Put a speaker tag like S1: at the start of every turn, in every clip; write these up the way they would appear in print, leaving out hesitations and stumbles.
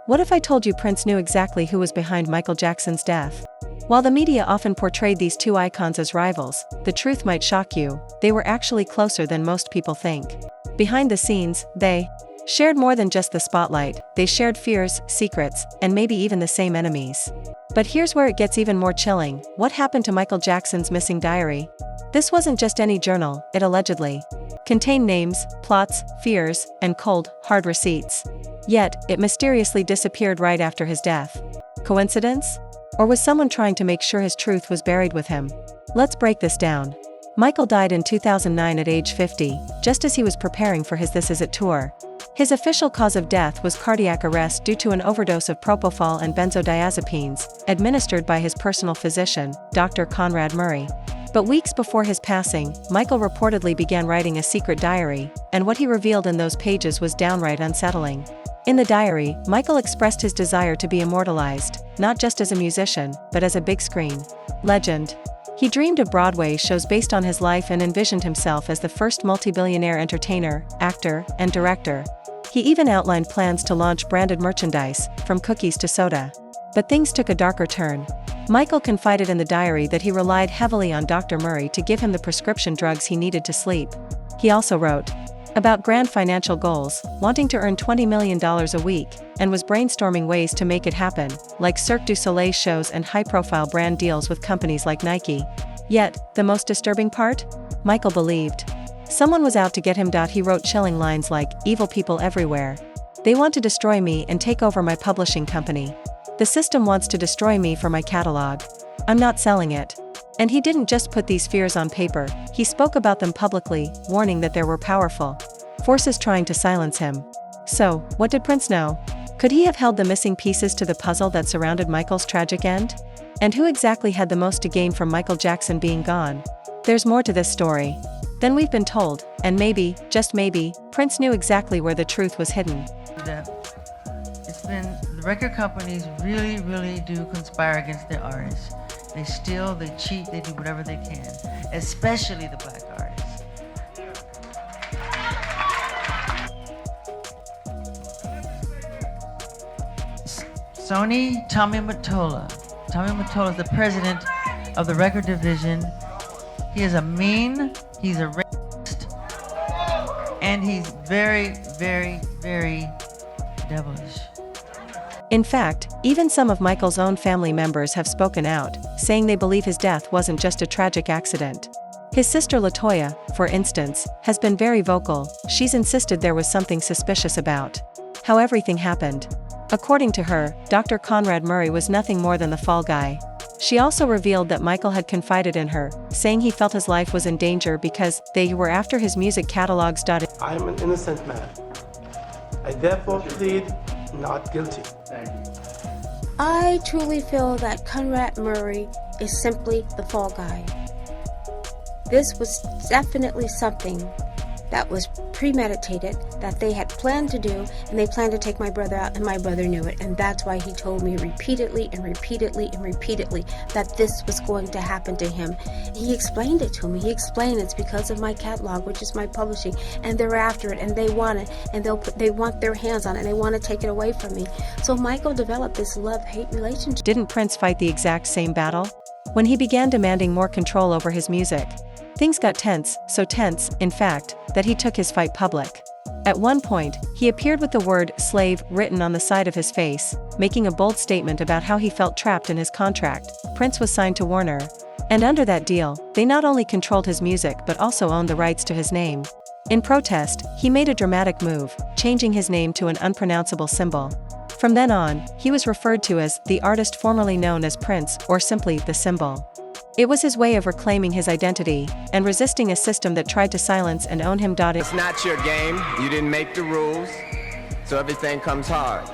S1: What if I told you Prince knew exactly who was behind Michael Jackson's death? While the media often portrayed these two icons as rivals, the truth might shock you, they were actually closer than most people think. Behind the scenes, they shared more than just the spotlight, they shared fears, secrets, and maybe even the same enemies. But here's where it gets even more chilling: what happened to Michael Jackson's missing diary? This wasn't just any journal, it allegedly contained names, plots, fears, and cold, hard receipts. Yet, it mysteriously disappeared right after his death. Coincidence? Or was someone trying to make sure his truth was buried with him? Let's break this down. Michael died in 2009 at age 50, just as he was preparing for his This Is It tour. His official cause of death was cardiac arrest due to an overdose of propofol and benzodiazepines, administered by his personal physician, Dr. Conrad Murray. But weeks before his passing, Michael reportedly began writing a secret diary, and what he revealed in those pages was downright unsettling. In the diary, Michael expressed his desire to be immortalized, not just as a musician, but as a big-screen legend. He dreamed of Broadway shows based on his life and envisioned himself as the first multi-billionaire entertainer, actor, and director. He even outlined plans to launch branded merchandise, from cookies to soda. But things took a darker turn. Michael confided in the diary that he relied heavily on Dr. Murray to give him the prescription drugs he needed to sleep. He also wrote about grand financial goals, wanting to earn $20 million a week, and was brainstorming ways to make it happen, like Cirque du Soleil shows and high-profile brand deals with companies like Nike. Yet, the most disturbing part? Michael believed someone was out to get him. He wrote chilling lines like, "Evil people everywhere. They want to destroy me and take over my publishing company. The system wants to destroy me for my catalog. I'm not selling it." And he didn't just put these fears on paper, he spoke about them publicly, warning that there were powerful forces trying to silence him. So, what did Prince know? Could he have held the missing pieces to the puzzle that surrounded Michael's tragic end? And who exactly had the most to gain from Michael Jackson being gone? There's more to this story than we've been told, and maybe, just maybe, Prince knew exactly where the truth was hidden.
S2: The record companies really do conspire against their artists. They steal, they cheat, they do whatever they can, especially the black artists. Tommy Mottola is the president of the record division. He is he's a racist, and he's very devilish.
S1: In fact, even some of Michael's own family members have spoken out, saying they believe his death wasn't just a tragic accident. His sister LaToya, for instance, has been very vocal. She's insisted there was something suspicious about how everything happened. According to her, Dr. Conrad Murray was nothing more than the fall guy. She also revealed that Michael had confided in her, saying he felt his life was in danger because they were after his music catalogs.
S3: I am an innocent man. I therefore plead not guilty.
S4: I truly feel that Conrad Murray is simply the fall guy. This was definitely something that was premeditated, that they had planned to do, and they planned to take my brother out, and my brother knew it, and that's why he told me repeatedly that this was going to happen to him. He explained it to me. He explained it's because of my catalog, which is my publishing, and they're after it, and they want it, and they want their hands on it, and they want to take it away from me. So Michael developed this love-hate relationship.
S1: Didn't Prince fight the exact same battle? When he began demanding more control over his music, things got tense, so tense, in fact, that he took his fight public. At one point, he appeared with the word "slave" written on the side of his face, making a bold statement about how he felt trapped in his contract. Prince was signed to Warner, and under that deal, they not only controlled his music but also owned the rights to his name. In protest, he made a dramatic move, changing his name to an unpronounceable symbol. From then on, he was referred to as the artist formerly known as Prince, or simply the Symbol. It was his way of reclaiming his identity and resisting a system that tried to silence and own him.
S5: It's not your game, you didn't make the rules, so everything comes hard.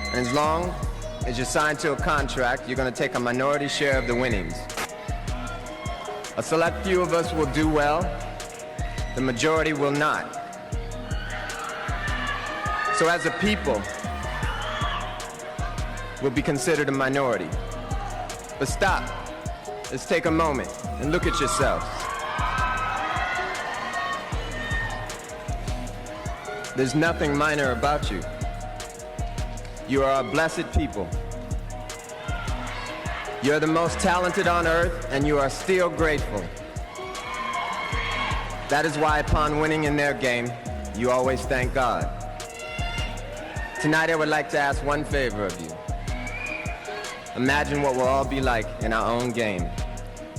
S5: And as long as you're signed to a contract, you're going to take a minority share of the winnings. A select few of us will do well, the majority will not. So as a people, we'll be considered a minority. But stop. Let's take a moment and look at yourselves. There's nothing minor about you. You are a blessed people. You're the most talented on earth, and you are still grateful. That is why upon winning in their game, you always thank God. Tonight I would like to ask one favor of you. Imagine what we'll all be like in our own game.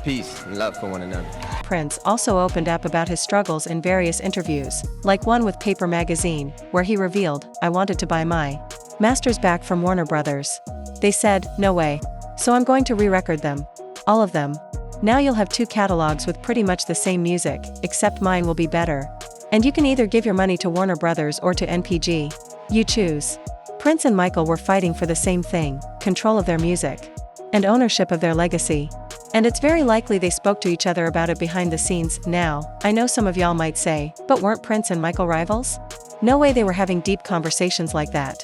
S5: Peace and love for one another.
S1: Prince also opened up about his struggles in various interviews, like one with Paper Magazine, where he revealed, "I wanted to buy my masters back from Warner Brothers. They said, no way. So I'm going to re-record them. All of them. Now you'll have 2 catalogs with pretty much the same music, except mine will be better. And you can either give your money to Warner Brothers or to NPG. You choose." Prince and Michael were fighting for the same thing, control of their music. And ownership of their legacy. And it's very likely they spoke to each other about it behind the scenes. Now, I know some of y'all might say, but weren't Prince and Michael rivals? No way they were having deep conversations like that.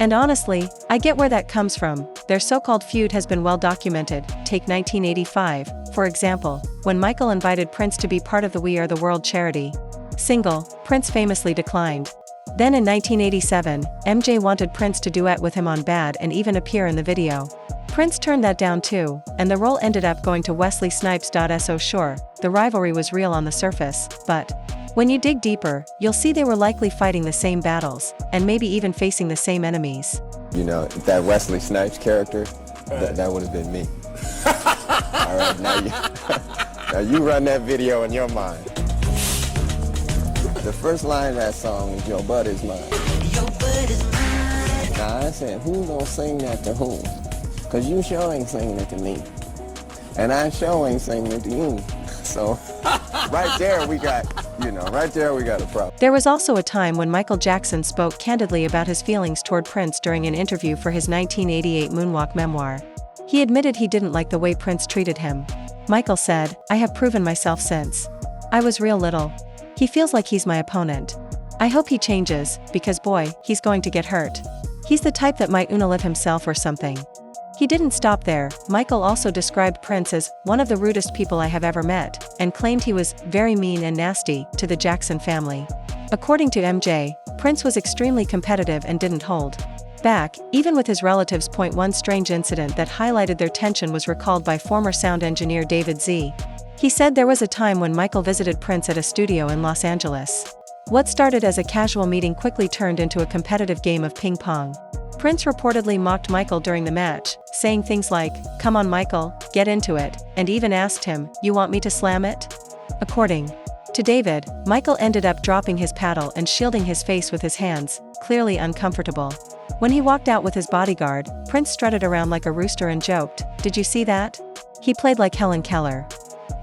S1: And honestly, I get where that comes from. Their so-called feud has been well documented. Take 1985, for example, when Michael invited Prince to be part of the We Are the World charity single, Prince famously declined. Then in 1987, MJ wanted Prince to duet with him on Bad and even appear in the video. Prince turned that down too, and the role ended up going to Wesley Snipes. So sure, the rivalry was real on the surface, but when you dig deeper, you'll see they were likely fighting the same battles, and maybe even facing the same enemies.
S6: You know, that Wesley Snipes character, that would have been me. All right, now you run that video in your mind. The first line of that song is "Your butt is mine." Your butt is mine. Now I said, who's gonna sing that to whom? Cause you sure ain't singing it to me. And I sure ain't singing it to you. So, right there we got a problem.
S1: There was also a time when Michael Jackson spoke candidly about his feelings toward Prince during an interview for his 1988 Moonwalk memoir. He admitted he didn't like the way Prince treated him. Michael said, "I have proven myself since I was real little. He feels like he's my opponent. I hope he changes, because boy, he's going to get hurt. He's the type that might unalive himself or something." He didn't stop there. Michael also described Prince as one of the rudest people I have ever met, and claimed he was very mean and nasty to the Jackson family. According to MJ, Prince was extremely competitive and didn't hold back, even with his relatives. One strange incident that highlighted their tension was recalled by former sound engineer David Z. He said there was a time when Michael visited Prince at a studio in Los Angeles. What started as a casual meeting quickly turned into a competitive game of ping pong. Prince reportedly mocked Michael during the match, saying things like, "Come on Michael, get into it," and even asked him, "You want me to slam it?" According to David, Michael ended up dropping his paddle and shielding his face with his hands, clearly uncomfortable. When he walked out with his bodyguard, Prince strutted around like a rooster and joked, "Did you see that? He played like Helen Keller."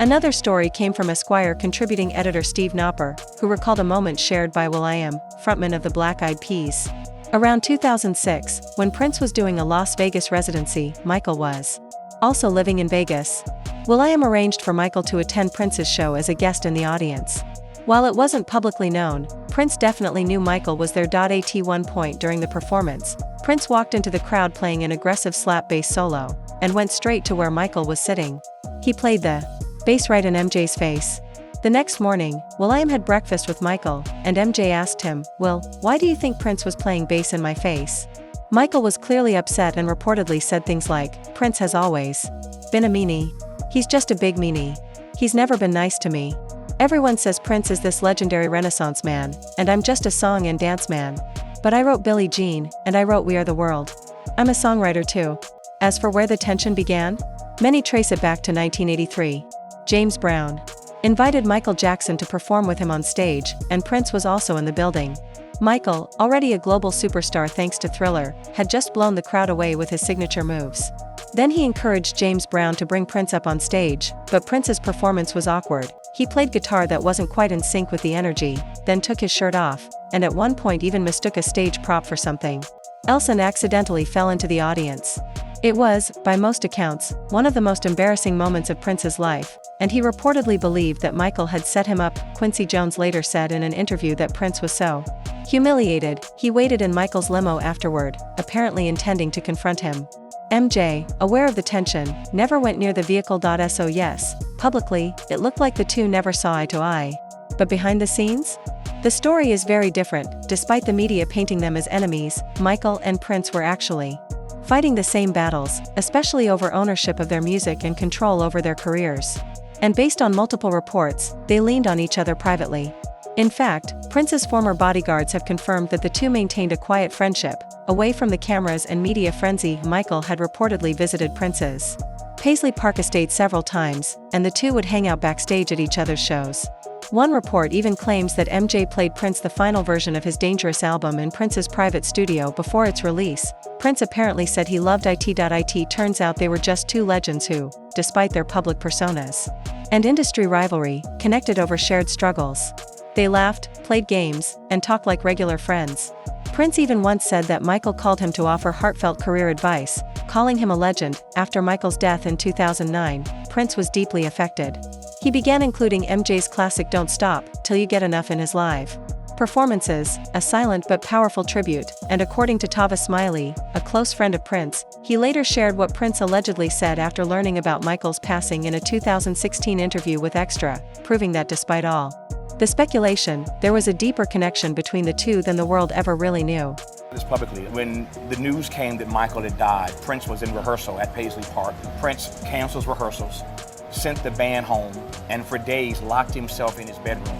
S1: Another story came from Esquire contributing editor Steve Knopper, who recalled a moment shared by will.i.am, frontman of the Black Eyed Peas. Around 2006, when Prince was doing a Las Vegas residency, Michael was also living in Vegas. will.i.am arranged for Michael to attend Prince's show as a guest in the audience. While it wasn't publicly known, Prince definitely knew Michael was there. At one point during the performance, Prince walked into the crowd playing an aggressive slap bass solo, and went straight to where Michael was sitting. He played the bass right in MJ's face. The next morning, will.i.am had breakfast with Michael, and MJ asked him, "Will, why do you think Prince was playing bass in my face?" Michael was clearly upset and reportedly said things like, "Prince has always been a meanie. He's just a big meanie. He's never been nice to me. Everyone says Prince is this legendary Renaissance man, and I'm just a song and dance man. But I wrote Billie Jean, and I wrote We Are the World. I'm a songwriter too." As for where the tension began, many trace it back to 1983. James Brown invited Michael Jackson to perform with him on stage, and Prince was also in the building. Michael, already a global superstar thanks to Thriller, had just blown the crowd away with his signature moves. Then he encouraged James Brown to bring Prince up on stage, but Prince's performance was awkward. He played guitar that wasn't quite in sync with the energy, then took his shirt off, and at one point even mistook a stage prop for something else and accidentally fell into the audience. It was, by most accounts, one of the most embarrassing moments of Prince's life, and he reportedly believed that Michael had set him up. Quincy Jones later said in an interview that Prince was so humiliated, he waited in Michael's limo afterward, apparently intending to confront him. MJ, aware of the tension, never went near the vehicle. Yes, publicly, it looked like the two never saw eye to eye. But behind the scenes? The story is very different. Despite the media painting them as enemies, Michael and Prince were actually fighting the same battles, especially over ownership of their music and control over their careers. And based on multiple reports, they leaned on each other privately. In fact, Prince's former bodyguards have confirmed that the two maintained a quiet friendship, away from the cameras and media frenzy. Michael had reportedly visited Prince's Paisley Park estate several times, and the two would hang out backstage at each other's shows. One report even claims that MJ played Prince the final version of his Dangerous album in Prince's private studio before its release. Prince apparently said he loved it. Turns out they were just two legends who, despite their public personas and industry rivalry, connected over shared struggles. They laughed, played games, and talked like regular friends. Prince even once said that Michael called him to offer heartfelt career advice, calling him a legend. After Michael's death in 2009, Prince was deeply affected. He began including MJ's classic Don't Stop Till You Get Enough in his live performances, a silent but powerful tribute, and according to Tava Smiley, a close friend of Prince, he later shared what Prince allegedly said after learning about Michael's passing in a 2016 interview with Extra, proving that despite all the speculation, there was a deeper connection between the two than the world ever really knew.
S7: This publicly. When the news came that Michael had died, Prince was in rehearsal at Paisley Park. Prince cancels rehearsals, sent the band home, and for days locked himself in his bedroom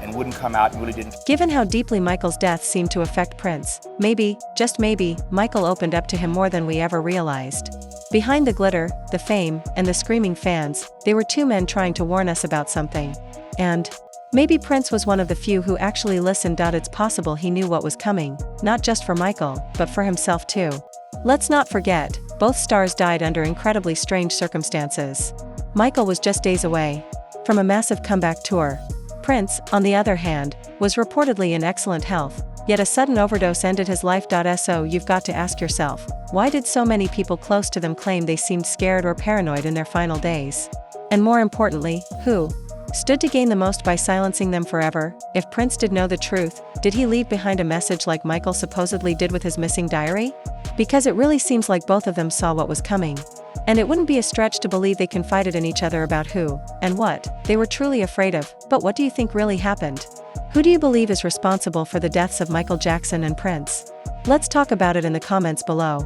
S7: and wouldn't come out and really didn't.
S1: Given how deeply Michael's death seemed to affect Prince, maybe, just maybe, Michael opened up to him more than we ever realized. Behind the glitter, the fame, and the screaming fans, they were two men trying to warn us about something. And maybe Prince was one of the few who actually listened. It's possible he knew what was coming, not just for Michael, but for himself too. Let's not forget, both stars died under incredibly strange circumstances. Michael was just days away from a massive comeback tour. Prince, on the other hand, was reportedly in excellent health, yet a sudden overdose ended his life. So you've got to ask yourself, why did so many people close to them claim they seemed scared or paranoid in their final days? And more importantly, who stood to gain the most by silencing them forever? If Prince did know the truth, did he leave behind a message like Michael supposedly did with his missing diary? Because it really seems like both of them saw what was coming. And it wouldn't be a stretch to believe they confided in each other about who, and what, they were truly afraid of. But what do you think really happened? Who do you believe is responsible for the deaths of Michael Jackson and Prince? Let's talk about it in the comments below.